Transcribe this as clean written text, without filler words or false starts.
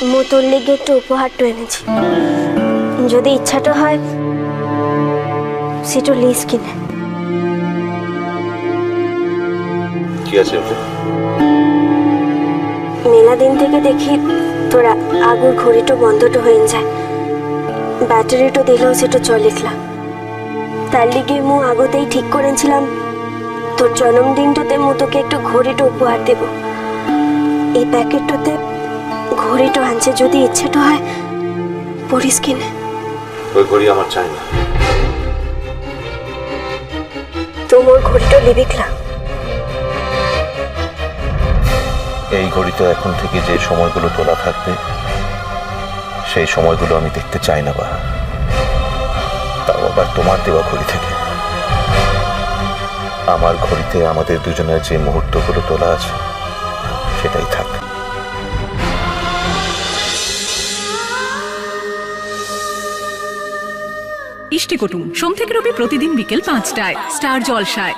মু তোর লেগে একটু উপহারটা এনেছি, যদি ইচ্ছাটা হয় সেটা লিস কিনে। কি আছে ওতে? মেলা দিন থেকে দেখি তোরা আগুর ঘড়িটা বন্ধটা হয়ে যায়, ব্যাটারিটা দিলেও সেটা চলিকলা। তার লিগে মু আগতেই ঠিক করেছিলাম তোর জন্মদিনটাতে মু তোকে একটু ঘড়িটা উপহার দেব। এই প্যাকেটটাতে ঘড়িটা আনছে, যদি ইচ্ছেটা হয় পরিস কিনে। ওই ঘড়ি আমার চাই না। তোমার ঘড়িটা লিবিকলা। এই ঘড়িতে এখন থেকে যে সময়গুলো তোলা থাকবে সেই সময়গুলো আমি দেখতে চাই না, বা তাও আবার তোমার দেওয়া ঘড়ি থেকে। আমার ঘড়িতে আমাদের দুজনের যে মুহূর্তগুলো তোলা আছে সেটাই থাক। ইষ্টি কুটুম সোম থেকে রবি প্রতিদিন বিকেল ৫টায় স্টার জলসায়।